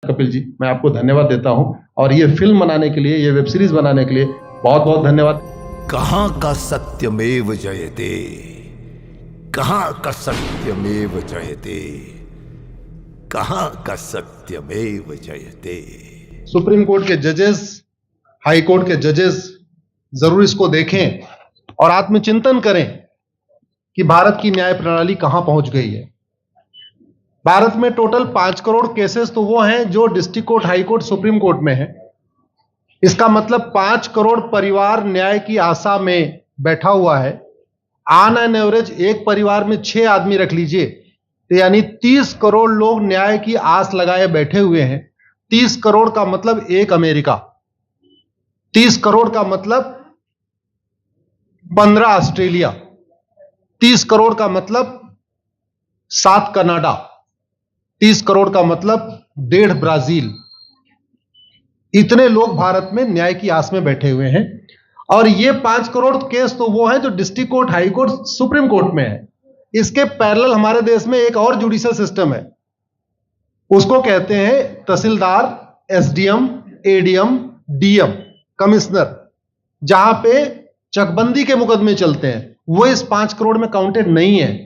कपिल जी, मैं आपको धन्यवाद देता हूं और ये फिल्म बनाने के लिए, ये वेब सीरीज बनाने के लिए बहुत बहुत धन्यवाद। कहां का सत्यमेव जयते, कहां का सत्यमेव जयते, कहां का सत्यमेव जयते। सुप्रीम कोर्ट के जजेस, हाई कोर्ट के जजेस जरूर इसको देखें और आत्मचिंतन करें कि भारत की न्याय प्रणाली कहां पहुंच गई है। भारत में टोटल 5 करोड़ केसेस तो वो हैं जो district court, high court, supreme court में है। इसका मतलब 5 करोड़ परिवार न्याय की आशा में बैठा हुआ है। ऑन एन एवरेज एक परिवार में 6 आदमी रख लीजिए, तो यानी 30 करोड़ लोग न्याय की आस लगाए बैठे हुए हैं। 30 करोड़ का मतलब एक अमेरिका, 30 करोड़ का मतलब 15 ऑस्ट्रेलिया, 30 करोड़ का मतलब 7 कनाडा, 30 करोड़ का मतलब 1.5 ब्राजील। इतने लोग भारत में न्याय की आस में बैठे हुए हैं। और ये 5 करोड़ केस तो वो हैं जो district court, high court, supreme court में है। इसके पैरेलल हमारे देश में एक और जुडिशियल सिस्टम है, उसको कहते हैं तहसीलदार, एसडीएम, एडीएम, डीएम, कमिश्नर, जहां पे चकबंदी के मुकदमे चलते हैं। वो इस 5 करोड़ में काउंटेड नहीं है।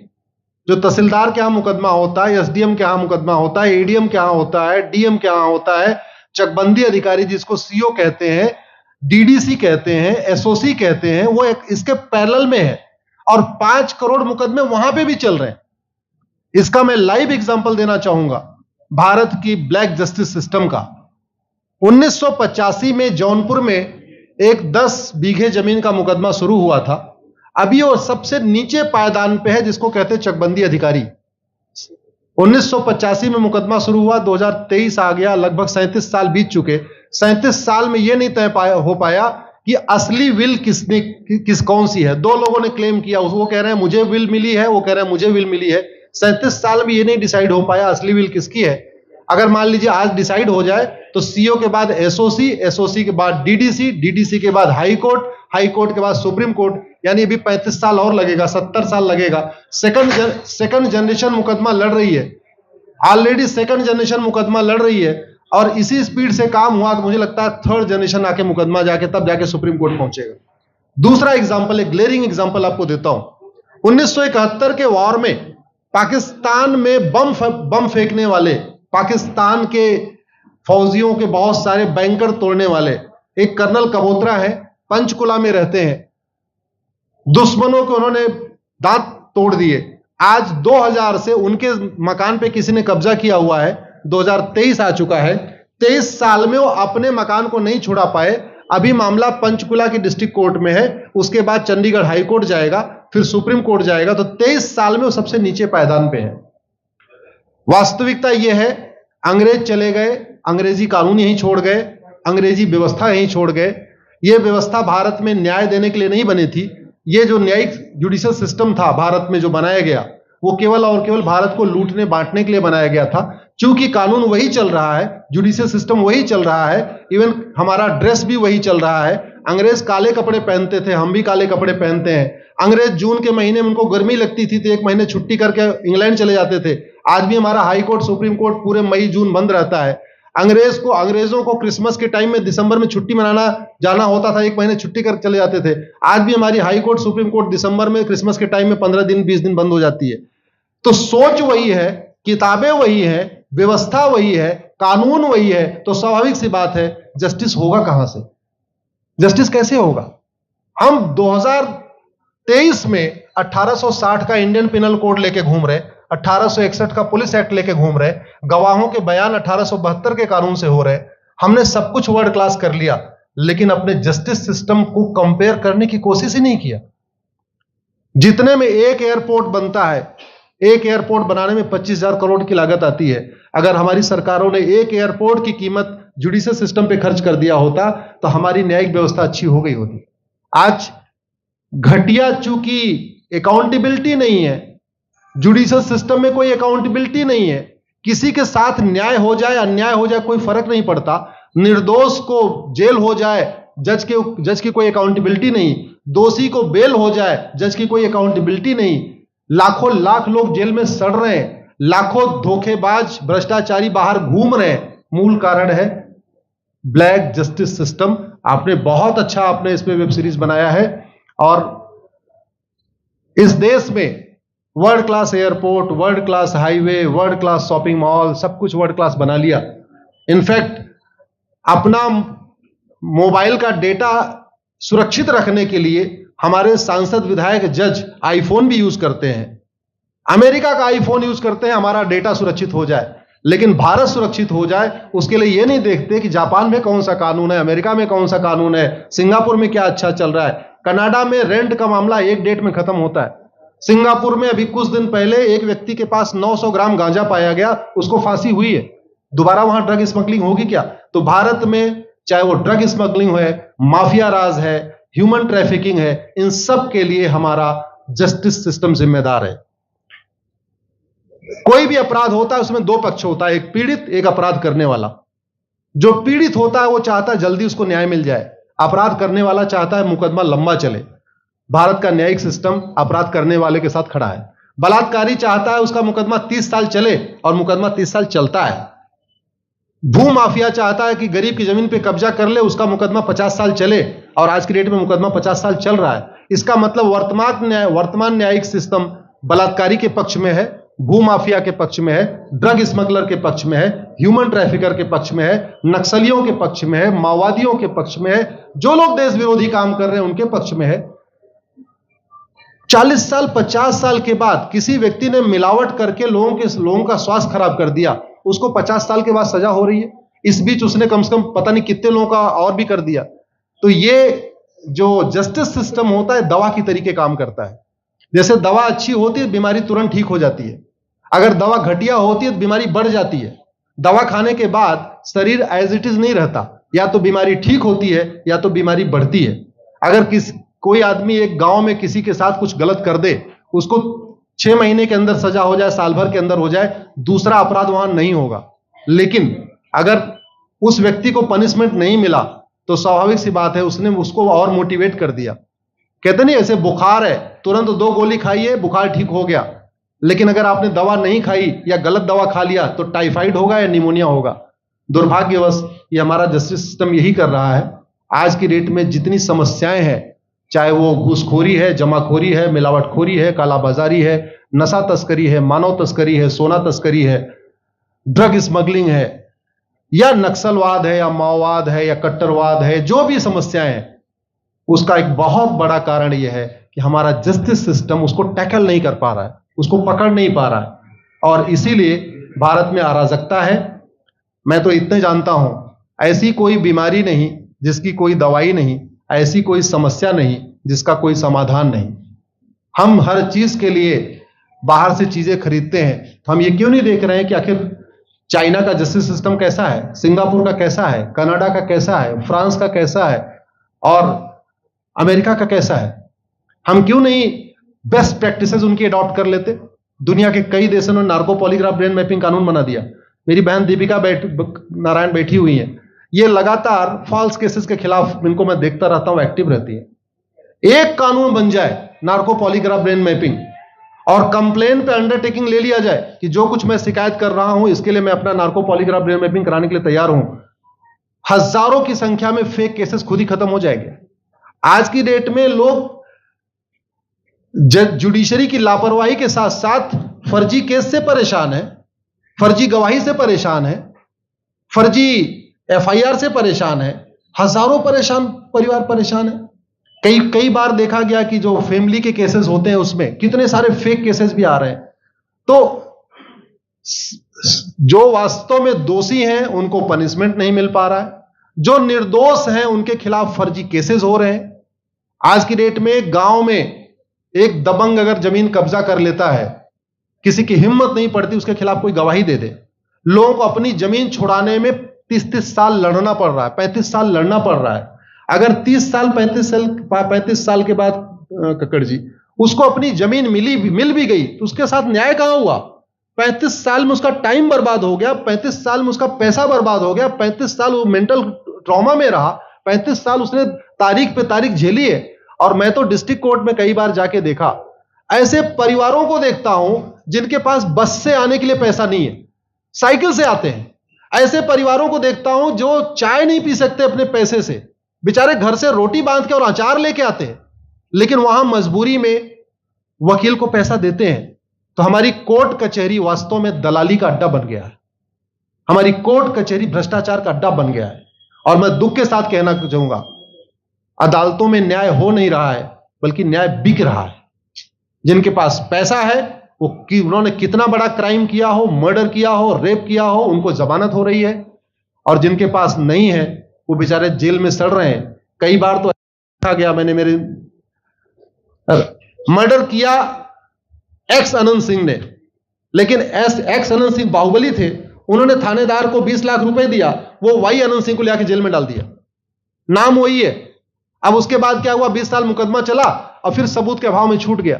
जो तहसीलदार के यहां मुकदमा होता है, एसडीएम के यहां मुकदमा होता है, एडीएम के यहां होता है, डीएम के यहां होता है, चकबंदी अधिकारी जिसको सीओ कहते हैं, डीडीसी कहते हैं, एसओसी कहते हैं, वो इसके पैरेलल में है और 5 करोड़ मुकदमे वहां पे भी चल रहे हैं। इसका मैं लाइव एग्जांपल देना चाहूंगा भारत की ब्लैक जस्टिस सिस्टम का। 1985 में जौनपुर में एक 10 बीघे जमीन का मुकदमा शुरू हुआ था। अभी वो सबसे नीचे पायदान पे है, जिसको कहते हैं चकबंदी अधिकारी। 1985 में मुकदमा शुरू हुआ, 2023 आ गया, लगभग 37 साल बीत चुके। 37 साल में यह नहीं तय हो पाया कि असली विल कौन सी है। 2 लोगों ने क्लेम किया, वो कह रहे हैं मुझे विल मिली है, वो कह रहे हैं मुझे विल मिली है। 37 साल में यह नहीं डिसाइड हो पाया असली विल किसकी है। अगर मान लीजिए आज डिसाइड हो जाए तो सीओ के बाद एसओसी, एसओसी के बाद डीडीसी, डीडीसी के बाद हाई कोर्ट, हाई कोर्ट के बाद सुप्रीम कोर्ट, यानी अभी 35 साल और लगेगा, 70 साल लगेगा। सेकंड जनरेशन मुकदमा लड़ रही है, ऑलरेडी सेकंड जनरेशन मुकदमा लड़ रही है और इसी स्पीड से काम हुआ तो मुझे लगता है थर्ड जनरेशन आके मुकदमा जाके तब जाके सुप्रीम कोर्ट पहुंचेगा। दूसरा एग्जांपल, एक ग्लेरिंग एग्जांपल आपको देता हूं। 1971 के वॉर में पाकिस्तान में बम फेंकने वाले, पाकिस्तान के फौजियों के बहुत सारे बैंकर तोड़ने वाले एक कर्नल कबोत्रा है, पंचकुला में रहते हैं। दुश्मनों को उन्होंने दांत तोड़ दिए। आज 2000 से उनके मकान पे किसी ने कब्जा किया हुआ है। 2023 आ चुका है, 23 साल में वो अपने मकान को नहीं छुड़ा पाए। अभी मामला पंचकुला की डिस्ट्रिक्ट कोर्ट में है, उसके बाद चंडीगढ़ हाई कोर्ट जाएगा, फिर सुप्रीम कोर्ट जाएगा। तो 23 साल में वो सबसे नीचे पायदान पे है। वास्तविकता यह है, अंग्रेज चले गए, अंग्रेजी कानून यहीं छोड़ गए, अंग्रेजी व्यवस्था यहीं छोड़ गए। यह व्यवस्था भारत में न्याय देने के लिए नहीं बनी थी। यह जो न्यायिक जुडिशियल सिस्टम था भारत में जो बनाया गया, वो केवल और केवल भारत को लूटने बांटने के लिए बनाया गया था। क्योंकि कानून वही चल रहा है, जुडिशियल सिस्टम वही चल रहा है, इवन हमारा ड्रेस भी वही चल रहा है। अंग्रेज काले कपड़े पहनते थे, हम भी काले कपड़े पहनते हैं। अंग्रेज जून के महीने में उनको गर्मी लगती थी तो 1 महीने छुट्टी करके इंग्लैंड चले जाते थे। आज भी हमारा हाई कोर्ट, सुप्रीम कोर्ट पूरे मई जून बंद रहता है। अंग्रेजों को क्रिसमस के टाइम में दिसंबर में छुट्टी मनाना जाना होता था, 1 महीने छुट्टी कर चले जाते थे। आज भी हमारी हाई कोर्ट, सुप्रीम कोर्ट दिसंबर में, क्रिसमस के टाइम में 15 दिन 20 दिन बंद हो जाती है। तो सोच वही है, किताबें वही है, व्यवस्था वही है, कानून वही है, तो स्वाभाविक सी बात है जस्टिस होगा कहां से? जस्टिस कैसे होगा? हम 2023 में 1860 का इंडियन पिनल कोड लेके घूम रहे, 1861 का पुलिस एक्ट लेके घूम रहे, गवाहों के बयान 1872 के कानून से हो रहे। हमने सब कुछ वर्ल्ड क्लास कर लिया, लेकिन अपने जस्टिस सिस्टम को कंपेयर करने की कोशिश ही नहीं किया। जितने में एक एयरपोर्ट बनता है, एक एयरपोर्ट बनाने में 25,000 करोड़ की लागत आती है। अगर हमारी सरकारों ने एक एयरपोर्ट की कीमत जुडिशियल सिस्टम पे खर्च कर दिया होता तो हमारी न्यायिक व्यवस्था अच्छी हो गई होती। आज घटिया, चूंकि अकाउंटेबिलिटी नहीं है, जुडिशियल सिस्टम में कोई अकाउंटेबिलिटी नहीं है। किसी के साथ न्याय हो जाए, अन्याय हो जाए, कोई फर्क नहीं पड़ता। निर्दोष को जेल हो जाए, जज की कोई अकाउंटेबिलिटी नहीं। दोषी को बेल हो जाए, जज की कोई अकाउंटेबिलिटी नहीं। लाख लोग जेल में सड़ रहे हैं, लाखों धोखेबाज भ्रष्टाचारी बाहर घूम रहे हैं, मूल कारण है ब्लैक जस्टिस सिस्टम। आपने बहुत अच्छा आपने इस पे वेब सीरीज बनाया है, और इस देश में world class airport, world class highway, world class shopping mall, सब कुछ वर्ल्ड क्लास बना लिया। इनफैक्ट अपना मोबाइल का डेटा सुरक्षित रखने के लिए हमारे सांसद, विधायक, जज आईफोन भी यूज करते हैं। अमेरिका का आईफोन यूज करते हैं हमारा डेटा सुरक्षित हो जाए, लेकिन भारत सुरक्षित हो जाए उसके लिए यह नहीं देखते कि जापान में कौन सा कानून है, अमेरिका में कौन सा कानून है, सिंगापुर में क्या अच्छा चल रहा है। कनाडा में रेंट का मामला एक डेट में खत्म होता है। सिंगापुर में अभी कुछ दिन पहले एक व्यक्ति के पास 900 ग्राम गांजा पाया गया, उसको फांसी हुई है। दोबारा वहां ड्रग स्मगलिंग होगी क्या? तो भारत में चाहे वो ड्रग स्मगलिंग है, माफिया राज है, ह्यूमन ट्रैफिकिंग है, इन सब के लिए हमारा जस्टिस सिस्टम जिम्मेदार है। कोई भी अपराध होता है उसमें दो पक्ष होता है, एक पीड़ित, एक अपराध करने वाला। जो पीड़ित होता है वो चाहता है जल्दी उसको न्याय मिल जाए, अपराध करने वाला चाहता है मुकदमा लंबा चले। भारत का न्यायिक सिस्टम अपराध करने वाले के साथ खड़ा है। बलात्कारी चाहता है उसका मुकदमा 30 साल चले, और मुकदमा 30 साल चलता है। भू माफिया चाहता है कि गरीब की जमीन पे कब्जा कर ले, उसका मुकदमा 50 साल चले, और आज की डेट में मुकदमा 50 साल चल रहा है। इसका मतलब वर्तमान न्यायिक सिस्टम बलात्कारी के पक्ष में है, भू माफिया के पक्ष में है, ड्रग स्मगलर के पक्ष में है, ह्यूमन ट्रैफिकर के पक्ष में है, नक्सलियों के पक्ष में है, माओवादियों के पक्ष में है, जो लोग देश विरोधी काम कर रहे हैं उनके पक्ष में है। 40 साल 50 साल के बाद किसी व्यक्ति ने मिलावट करके लोगों का स्वास्थ्य खराब कर दिया, उसको 50 साल के बाद सजा हो रही है। इस बीच उसने कम से कम पता नहीं कितने लोगों का और भी कर दिया। तो ये जो जस्टिस सिस्टम होता है दवा की तरीके काम करता है। जैसे दवा अच्छी होती है बीमारी तुरंत ठीक हो जाती है, अगर दवा घटिया होती है तो बीमारी बढ़ जाती है। दवा खाने के बाद शरीर एज इट इज नहीं रहता, या तो बीमारी ठीक होती है या तो बीमारी बढ़ती है। अगर कोई आदमी एक गांव में किसी के साथ कुछ गलत कर दे, उसको 6 महीने के अंदर सजा हो जाए, साल भर के अंदर हो जाए, दूसरा अपराध वहां नहीं होगा। लेकिन अगर उस व्यक्ति को पनिशमेंट नहीं मिला तो स्वाभाविक सी बात है उसने उसको और मोटिवेट कर दिया। कहते नहीं ऐसे बुखार है, तुरंत 2 गोली खाइए बुखार ठीक हो गया, लेकिन अगर आपने दवा नहीं खाई या गलत दवा खा लिया तो टाइफाइड होगा या निमोनिया होगा। दुर्भाग्यवश ये हमारा जस्टिस सिस्टम यही कर रहा है। आज की डेट में जितनी समस्याएं हैं, चाहे वो घूसखोरी है, जमाखोरी है, मिलावटखोरी है, कालाबाजारी है, नशा तस्करी है, मानव तस्करी है, सोना तस्करी है, ड्रग स्मगलिंग है, या नक्सलवाद है, या माओवाद है, या कट्टरवाद है, जो भी समस्याएं हैं, उसका एक बहुत बड़ा कारण यह है कि हमारा जस्टिस सिस्टम उसको टैकल नहीं कर पा रहा है, उसको पकड़ नहीं पा रहा है, और इसीलिए भारत में अराजकता है। मैं तो इतने जानता हूं, ऐसी कोई बीमारी नहीं जिसकी कोई दवाई नहीं, ऐसी कोई समस्या नहीं जिसका कोई समाधान नहीं। हम हर चीज के लिए बाहर से चीजें खरीदते हैं, तो हम ये क्यों नहीं देख रहे हैं कि आखिर चाइना का जस्टिस सिस्टम कैसा है, सिंगापुर का कैसा है, कनाडा का कैसा है, फ्रांस का कैसा है, और अमेरिका का कैसा है। हम क्यों नहीं बेस्ट प्रैक्टिसेस उनकी अडॉप्ट कर लेते। दुनिया के कई देशों ने नार्को पॉलीग्राफ ब्रेन मैपिंग कानून बना दिया। मेरी बहन दीपिका नारायण बैठी हुई है, ये लगातार फॉल्स केसेस के खिलाफ, इनको मैं देखता रहता हूं, एक्टिव रहती है। एक कानून बन जाए नार्को पॉलीग्राफ ब्रेन मैपिंग, और कंप्लेन पे अंडरटेकिंग ले लिया जाए कि जो कुछ मैं शिकायत कर रहा हूं इसके लिए मैं अपना नार्को पॉलीग्राफ ब्रेन मैपिंग कराने के लिए तैयार हूं, हजारों की संख्या में फेक केसेस खुद ही खत्म हो जाएंगे। आज की डेट में लोग जुडिशरी की लापरवाही के साथ साथ फर्जी केस से परेशान है, फर्जी गवाही से परेशान है, फर्जी एफआईआर से परेशान है, हजारों परिवार परेशान है। कई बार देखा गया कि जो फैमिली के केसेस होते हैं उसमें कितने सारे फेक केसेस भी आ रहे हैं। तो जो वास्तव में दोषी हैं उनको पनिशमेंट नहीं मिल पा रहा है, जो निर्दोष हैं उनके खिलाफ फर्जी केसेस हो रहे हैं। आज की डेट में गांव में एक दबंग अगर जमीन कब्जा कर लेता है, किसी की हिम्मत नहीं पड़ती उसके खिलाफ कोई गवाही दे दे। लोगों को अपनी जमीन छुड़ाने में 30-30 साल लड़ना पड़ रहा है, 35 साल लड़ना पड़ रहा है। अगर 30 साल 35 साल के बाद कक्कड़ जी उसको अपनी जमीन मिल भी गई तो उसके साथ न्याय कहां हुआ? 35 साल में उसका टाइम बर्बाद हो गया, 35 साल में उसका पैसा बर्बाद हो गया, 35 साल वो मेंटल ट्रॉमा में रहा, 35 साल उसने तारीख पे तारीख झेली है। और मैं तो डिस्ट्रिक्ट कोर्ट में कई बार जाके देखा, ऐसे परिवारों को देखता हूं जिनके पास बस से आने के लिए पैसा नहीं है, साइकिल से आते हैं। ऐसे परिवारों को देखता हूं जो चाय नहीं पी सकते अपने पैसे से, बेचारे घर से रोटी बांध के और अचार लेके आते हैं, लेकिन वहां मजबूरी में वकील को पैसा देते हैं। तो हमारी कोर्ट कचहरी वास्तव में दलाली का अड्डा बन गया है। हमारी कोर्ट कचहरी भ्रष्टाचार का अड्डा बन गया है। और मैं दुख के साथ कहना चाहूंगा, अदालतों में न्याय हो नहीं रहा है, बल्कि न्याय बिक रहा है। जिनके पास पैसा है, वो उन्होंने कितना बड़ा क्राइम किया हो, मर्डर किया हो, रेप किया हो, उनको जमानत हो रही है। और जिनके पास नहीं है, वो बेचारे जेल में सड़ रहे हैं। कई बार तो देखा गया, मैंने मेरे मर्डर किया एक्स अनंत सिंह ने, लेकिन एक्स अनंत सिंह बाहुबली थे, उन्होंने थानेदार को 20 लाख रुपए दिया, वो वाई अनंत सिंह को लेकर जेल में डाल दिया। नाम वही है। अब उसके बाद क्या हुआ, 20 साल मुकदमा चला और फिर सबूत के अभाव में छूट गया।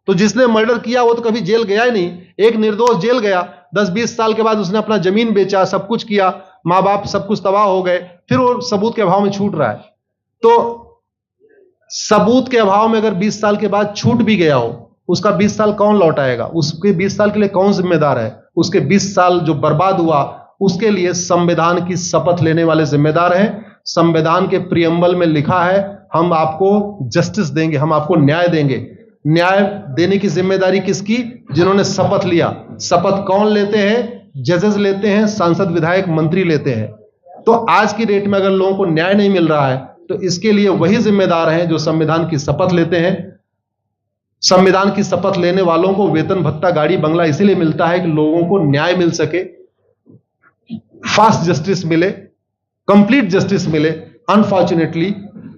तो जिसने मर्डर किया वो तो कभी जेल गया ही नहीं। एक निर्दोष जेल गया, 10-20 साल के बाद उसने अपना जमीन बेचा, सब कुछ किया, मां बाप सब कुछ तबाह हो गए, फिर वो सबूत के अभाव में छूट रहा है। तो सबूत के अभाव में अगर 20 साल के बाद छूट भी गया हो, उसका 20 साल कौन लौटाएगा? उसके 20 साल के लिए कौन जिम्मेदार है? उसके 20 साल जो बर्बाद हुआ, उसके लिए संविधान की शपथ लेने वाले जिम्मेदार हैं। संविधान के प्रियम्बल में लिखा है, हम आपको जस्टिस देंगे, हम आपको न्याय देंगे। न्याय देने की जिम्मेदारी किसकी? जिन्होंने शपथ लिया। शपथ कौन लेते हैं? जजेस लेते हैं, सांसद, विधायक, मंत्री लेते हैं। तो आज की डेट में अगर लोगों को न्याय नहीं मिल रहा है, तो इसके लिए वही जिम्मेदार हैं जो संविधान की शपथ लेते हैं। संविधान की शपथ लेने वालों को वेतन, भत्ता, गाड़ी, बंगला इसीलिए मिलता है कि लोगों को न्याय मिल सके, फास्ट जस्टिस मिले, कंप्लीट जस्टिस मिले। अनफॉर्चुनेटली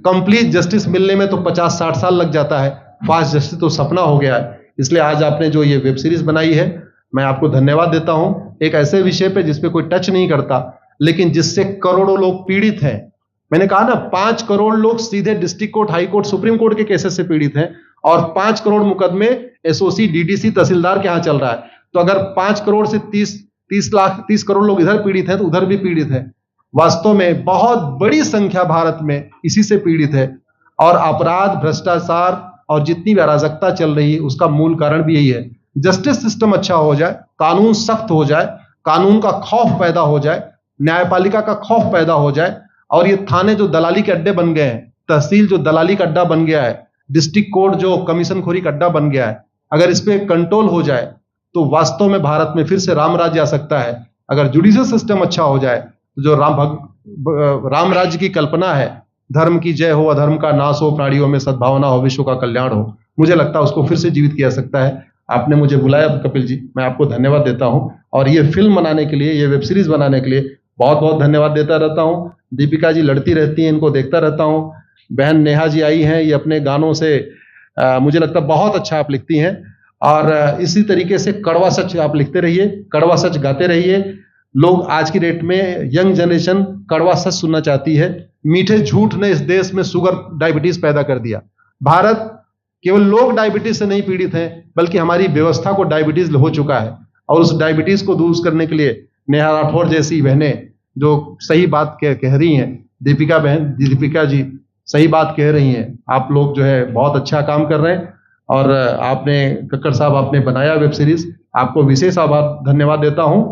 कंप्लीट जस्टिस मिलने में तो 50-60 साल लग जाता है, फास्ट जस्टिस तो सपना हो गया है। इसलिए आज आपने जो ये वेब सीरीज बनाई है, मैं आपको धन्यवाद देता हूं। एक ऐसे विषय पे जिस पे कोई टच नहीं करता, लेकिन जिससे करोड़ों लोग पीड़ित हैं। मैंने कहा ना, 5 करोड़ लोग सीधे district court, high court, supreme court के केसेस से पीड़ित हैं, और 5 करोड़ मुकदमे एसओसी, डीडीसी, तहसीलदार के यहां चल रहा है। तो अगर 5 करोड़ से 30 करोड़ लोग इधर पीड़ित हैं, तो उधर भी पीड़ित है। वास्तव में बहुत बड़ी संख्या भारत में इसी से पीड़ित है। और अपराध, भ्रष्टाचार और जितनी भी अराजकता चल रही है, उसका मूल कारण भी यही है। जस्टिस सिस्टम अच्छा हो जाए, कानून सख्त हो जाए, कानून का खौफ पैदा हो जाए, न्यायपालिका का खौफ पैदा हो जाए, और ये थाने जो दलाली के अड्डे बन गए हैं, तहसील जो दलाली का अड्डा बन गया है, डिस्ट्रिक्ट कोर्ट जो कमीशन खोरी का अड्डा बन गया है, अगर इस पे कंट्रोल हो जाए तो वास्तव में भारत में फिर से राम राज्य आ सकता है। अगर जुडिशियल सिस्टम अच्छा हो जाए, तो जो राम राज्य की कल्पना है, धर्म की जय हो, अधर्म का नाश हो, प्राणियों में सद्भावना हो, विश्व का कल्याण हो, मुझे लगता है उसको फिर से जीवित किया सकता है। आपने मुझे बुलाया कपिल जी, मैं आपको धन्यवाद देता हूं। और ये फिल्म बनाने के लिए, ये वेब सीरीज बनाने के लिए बहुत बहुत धन्यवाद देता रहता हूं। दीपिका जी लड़ती रहती हैं, इनको देखता रहता हूं। बहन नेहा जी आई हैं, ये अपने गानों से मुझे लगता है बहुत अच्छा आप लिखती हैं। और इसी तरीके से कड़वा सच आप लिखते रहिए, कड़वा सच गाते रहिए। लोग आज की डेट में, यंग जनरेशन कड़वा सच सुनना चाहती है। मीठे झूठ ने इस देश में शुगर, डायबिटीज पैदा कर दिया। भारत केवल लोग डायबिटीज से नहीं पीड़ित हैं, बल्कि हमारी व्यवस्था को डायबिटीज हो चुका है। और उस डायबिटीज को दूर करने के लिए नेहा राठौर जैसी बहनें जो सही बात कह रही हैं, दीपिका जी सही बात कह रही हैं, आप लोग जो है बहुत अच्छा काम कर रहे हैं। और आपने, कक्कड़ साहब, आपने बनाया वेब सीरीज, आपको विशेष आभार, धन्यवाद देता हूं।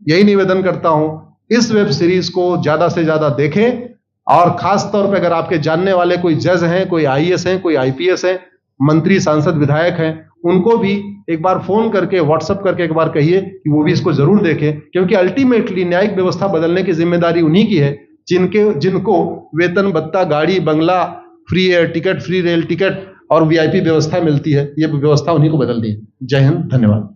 यही निवेदन करता हूं, इस वेब सीरीज को ज्यादा से ज्यादा देखें। और खास तौर पे अगर आपके जानने वाले कोई जज हैं, कोई आईएएस हैं, कोई आईपीएस हैं, मंत्री, सांसद, विधायक हैं, उनको भी एक बार फोन करके, व्हाट्सएप करके एक बार कहिए कि वो भी इसको जरूर देखें। क्योंकि अल्टीमेटली न्यायिक व्यवस्था बदलने की जिम्मेदारी उन्हीं की है जिनको वेतन, भत्ता, गाड़ी, बंगला, free air ticket, free rail ticket और वीआईपी व्यवस्था मिलती है। ये व्यवस्था उन्हीं को बदलनी है। जय हिंद, धन्यवाद।